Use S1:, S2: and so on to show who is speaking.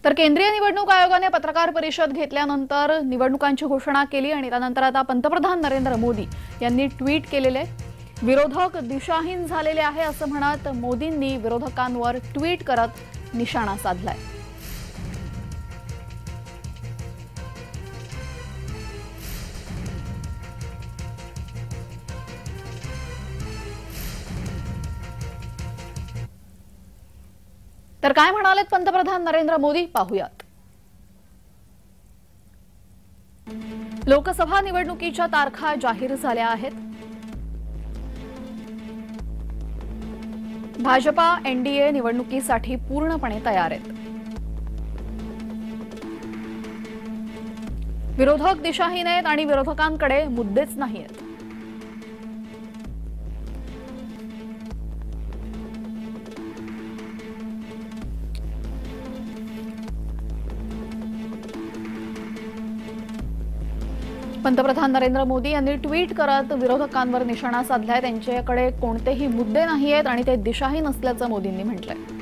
S1: तर केंद्रीय निवडणूक आयोगाने पत्रकार परिषद घेतल्यानंतर निवडणुकांची घोषणा केली आणि त्यानंतर आता पंतप्रधान नरेंद्र मोदी यांनी ट्विट केलेले विरोधक दिशाहीन झालेले आहे असं म्हणत मोदींनी विरोधकांवर ट्विट करत निशाणा साधलाय। तर काय म्हणालेत पंतप्रधान नरेंद्र मोदी पाहूयात। लोकसभा निवडणुकीच्या तारखा जाहीर झाल्या आहेत। भाजपा एनडीए निवडणुकीसाठी पूर्णपणे तयार आहेत। विरोधक दिशाहीन आहेत आणि विरोधकांकडे मुद्देच नाहीत। पंतप्रधान नरेंद्र मोदी यांनी ट्विट करत विरोधकांवर निशाणा साधलाय। त्यांच्याकडे कोणतेही मुद्दे नाहीयेत आणि ते दिशाहीन असल्याचं मोदींनी म्हटलंय।